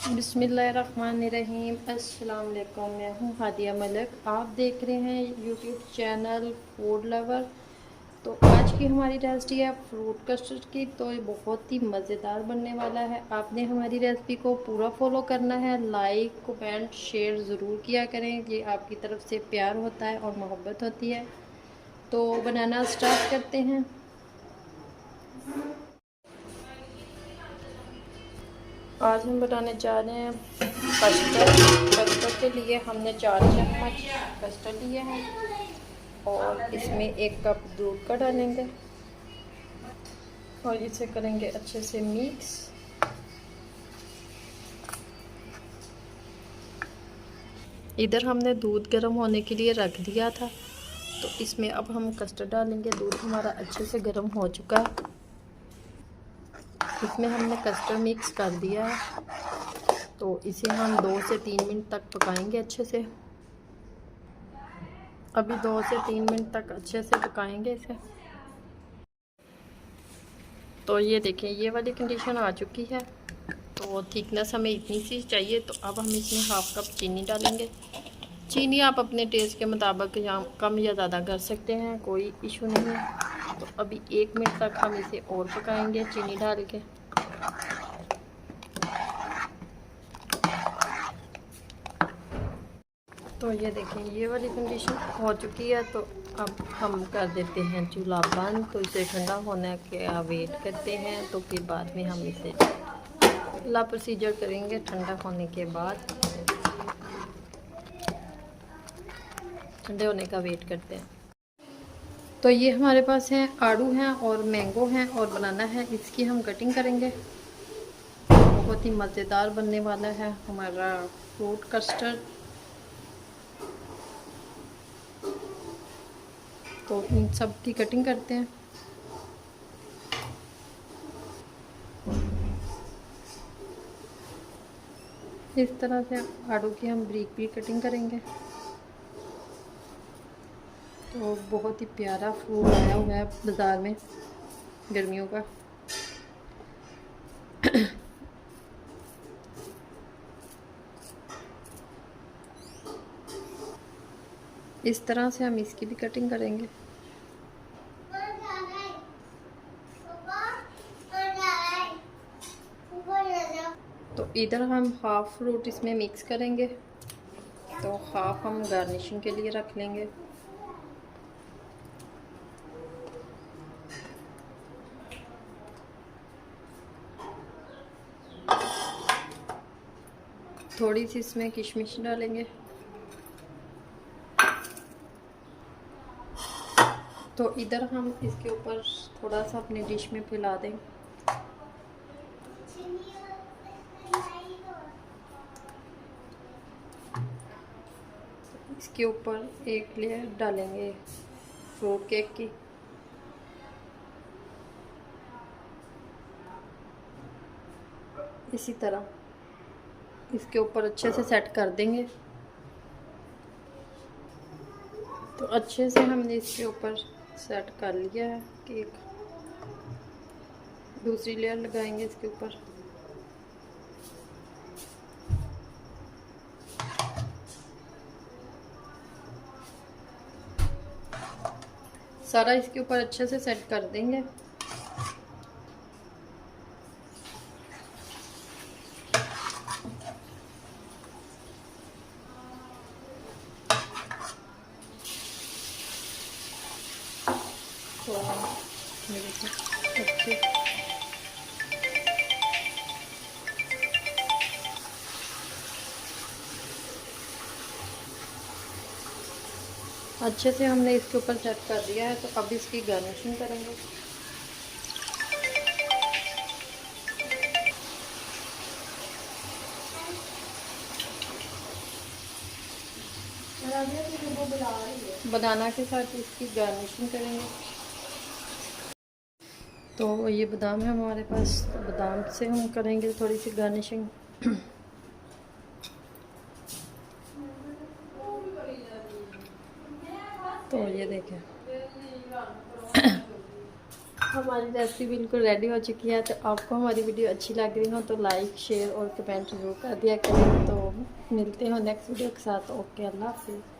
बिस्मिल्लाहिर्रहमानिर्रहीम। अस्सलाम वालेकुम। मैं हूँ हादिया मलिक। आप देख रहे हैं यूट्यूब चैनल फूड लवर। तो आज की हमारी रेसिपी है फ्रूट कस्टर्ड की। तो ये बहुत ही मज़ेदार बनने वाला है। आपने हमारी रेसिपी को पूरा फॉलो करना है। लाइक कमेंट शेयर ज़रूर किया करें। ये आपकी तरफ से प्यार होता है और मोहब्बत होती है। तो बनाना स्टार्ट करते हैं। आज हम बनाने जा रहे हैं कस्टर्ड। कस्टर्ड के लिए हमने 4 चम्मच कस्टर्ड लिए हैं और इसमें 1 कप दूध का डालेंगे और इसे करेंगे अच्छे से मिक्स। इधर हमने दूध गर्म होने के लिए रख दिया था, तो इसमें अब हम कस्टर्ड डालेंगे। दूध हमारा अच्छे से गर्म हो चुका है। इसमें हमने कस्टर्ड मिक्स कर दिया है, तो इसे हम 2 से 3 मिनट तक पकाएंगे अच्छे से। अभी 2 से 3 मिनट तक अच्छे से पकाएंगे इसे। तो ये देखें, ये वाली कंडीशन आ चुकी है। तो थिकनेस हमें इतनी सी चाहिए। तो अब हम इसमें 1/2 कप चीनी डालेंगे। चीनी आप अपने टेस्ट के मुताबिक या कम या ज़्यादा कर सकते हैं, कोई इशू नहीं है। तो अभी 1 मिनट तक हम इसे और पकाएंगे चीनी डाल के। तो ये देखें, ये वाली कंडीशन हो चुकी है। तो अब हम कर देते हैं चूल्हा बंद। तो इसे ठंडा होने के वेट करते हैं। तो फिर बाद में हम इसे अगला प्रोसीजर करेंगे ठंडा होने के बाद। ठंडे होने का वेट करते हैं। तो ये हमारे पास हैं आड़ू हैं और मैंगो हैं और बनाना है। इसकी हम कटिंग करेंगे। बहुत ही मज़ेदार बनने वाला है हमारा फ्रूट कस्टर्ड। तो इन सब की कटिंग करते हैं। इस तरह से आड़ू की हम ब्रीक ब्रीक कटिंग करेंगे। तो बहुत ही प्यारा फ्रूट आया हुआ है बाज़ार में गर्मियों का। इस तरह से हम इसकी भी कटिंग करेंगे। तो इधर हम हाफ फ्रूट इसमें मिक्स करेंगे। तो हाफ हम गार्निशिंग के लिए रख लेंगे। थोड़ी सी इसमें किशमिश डालेंगे। तो इधर हम इसके ऊपर थोड़ा सा अपनी डिश में फैला दें। इसके ऊपर 1 लेयर डालेंगे फ्रूट केक की। इसी तरह इसके ऊपर अच्छे से सेट कर देंगे। तो अच्छे से हमने इसके ऊपर सेट कर लिया है केक। दूसरी लेयर लगाएंगे इसके ऊपर। सारा इसके ऊपर अच्छे से सेट कर देंगे। तो मेरे अच्छे अच्छे से हमने इसके ऊपर सेट कर दिया है। तो अब इसकी गार्निशिंग करेंगे। बनाना के साथ इसकी गार्निशिंग करेंगे। तो ये बादाम है हमारे पास, तो बादाम से हम करेंगे थोड़ी सी गार्निशिंग। तो ये देखें, हमारी रेसिपी बिल्कुल रेडी हो चुकी है। तो आपको हमारी वीडियो अच्छी लग रही हो तो लाइक शेयर और कमेंट जरूर कर दिया करें। तो मिलते हैं नेक्स्ट वीडियो के साथ। ओके, अल्लाह हाफिज़।